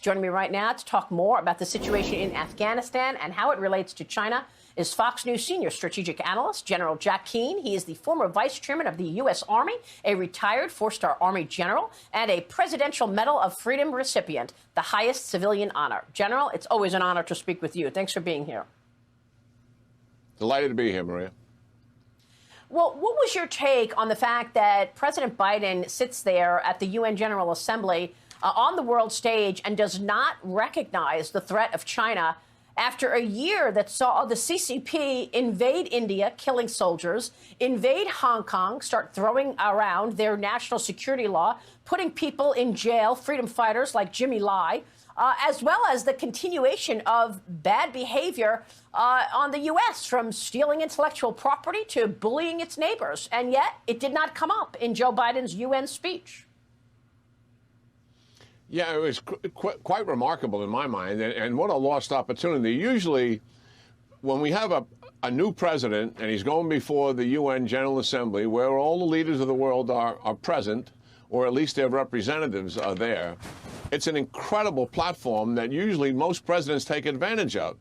Joining me right now to talk more about the situation in Afghanistan and how it relates to China is Fox News senior strategic analyst General Jack Keane. He is the former vice chairman of the U.S. Army, a retired four-star Army general, and a Presidential Medal of Freedom recipient, the highest civilian honor. General, it's always an honor to speak with you. Thanks for being here. Delighted to be here, Maria. Well, what was your take on the fact that President Biden sits there at the UN General Assembly on the world stage and does not recognize the threat of China after a year that saw the CCP invade India, killing soldiers, invade Hong Kong, start throwing around their national security law, putting people in jail, freedom fighters like Jimmy Lai, as well as the continuation of bad behavior on the U.S., from stealing intellectual property to bullying its neighbors. And yet it did not come up in Joe Biden's UN speech. Yeah, it was quite remarkable in my mind, and what a lost opportunity. Usually, when we have a new president and he's going before the UN General Assembly, where all the leaders of the world are present, or at least their representatives are there, it's an incredible platform that usually most presidents take advantage of.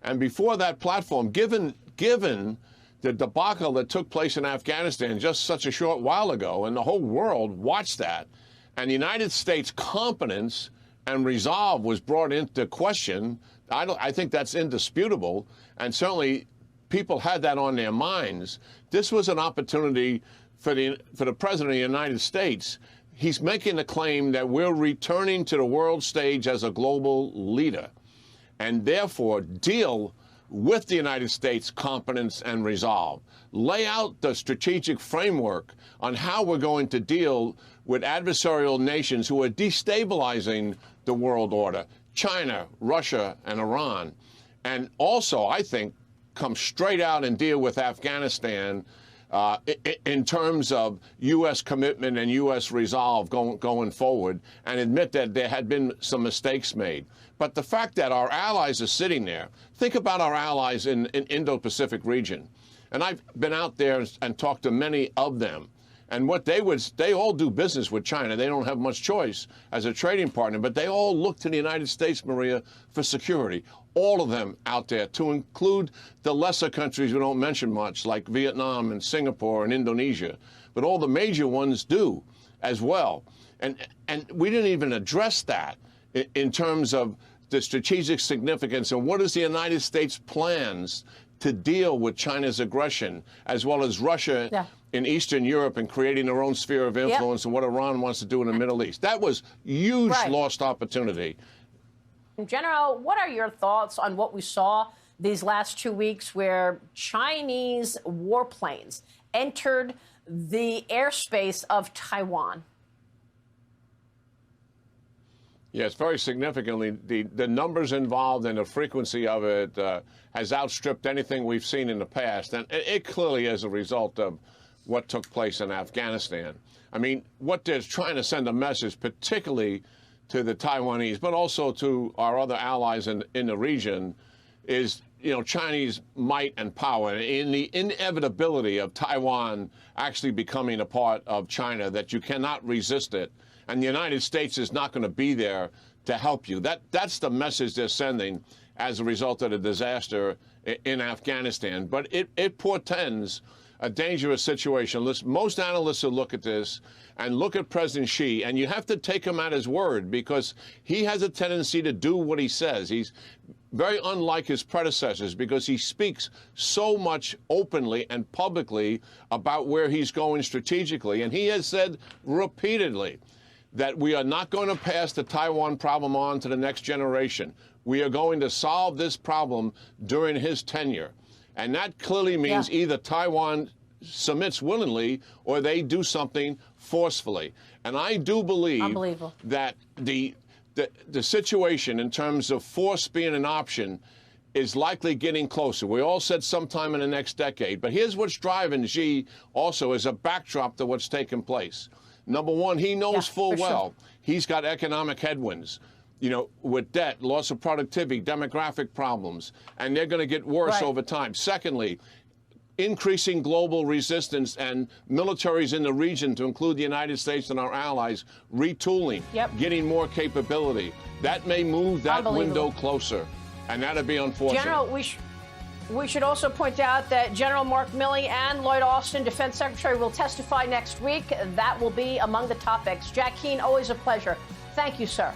And before that platform, given the debacle that took place in Afghanistan just such a short while ago, and the whole world watched that, and the United States' competence and resolve was brought into question, I think that's indisputable, and certainly people had that on their minds. This was an opportunity for the President of the United States. He's making the claim that we're returning to the world stage as a global leader, and therefore deal with the United States' competence and resolve. Lay out the strategic framework on how we're going to deal with adversarial nations who are destabilizing the world order, China, Russia, and Iran. And also, I think, come straight out and deal with Afghanistan in terms of U.S. commitment and U.S. resolve going forward, and admit that there had been some mistakes made. But the fact that our allies are sitting there, think about our allies in Indo-Pacific region. And I've been out there and talked to many of them. And what they all do business with China. They don't have much choice as a trading partner, but they all look to the United States, Maria, for security. All of them out there, to include the lesser countries we don't mention much, like Vietnam and Singapore and Indonesia. But all the major ones do as well. And we didn't even address that in terms of the strategic significance and what is the United States' plans to deal with China's aggression, as well as Russia in Eastern Europe and creating their own sphere of influence, and what Iran wants to do in the Middle East. That was huge lost opportunity. General, what are your thoughts on what we saw these last 2 weeks, where Chinese warplanes entered the airspace of Taiwan? Yes, very significantly. The numbers involved and the frequency of it has outstripped anything we've seen in the past. And it clearly is a result of what took place in Afghanistan. I mean, what they're trying to send a message, particularly to the Taiwanese, but also to our other allies in the region, is, you know, Chinese might and power, in the inevitability of Taiwan actually becoming a part of China, that you cannot resist it. And the United States is not going to be there to help you. That's the message they're sending as a result of the disaster in Afghanistan. But it portends a dangerous situation. Listen, most analysts will look at this and look at President Xi, and you have to take him at his word, because he has a tendency to do what he says. He's very unlike his predecessors, because he speaks so much openly and publicly about where he's going strategically. And he has said repeatedly that we are not going to pass the Taiwan problem on to the next generation. We are going to solve this problem during his tenure. And that clearly means either Taiwan submits willingly or they do something forcefully. And I do believe that the situation in terms of force being an option is likely getting closer. We all said sometime in the next decade. But here's what's driving Xi also as a backdrop to what's taken place. Number one, he knows full well he's got economic headwinds, you know, with debt, loss of productivity, demographic problems, and they're going to get worse over time. Secondly, increasing global resistance and militaries in the region, to include the United States and our allies, retooling, getting more capability. That may move that window closer, and that'd be unfortunate. General, we should also point out that General Mark Milley and Lloyd Austin, Defense Secretary, will testify next week. That will be among the topics. Jack Keane, always a pleasure. Thank you, sir.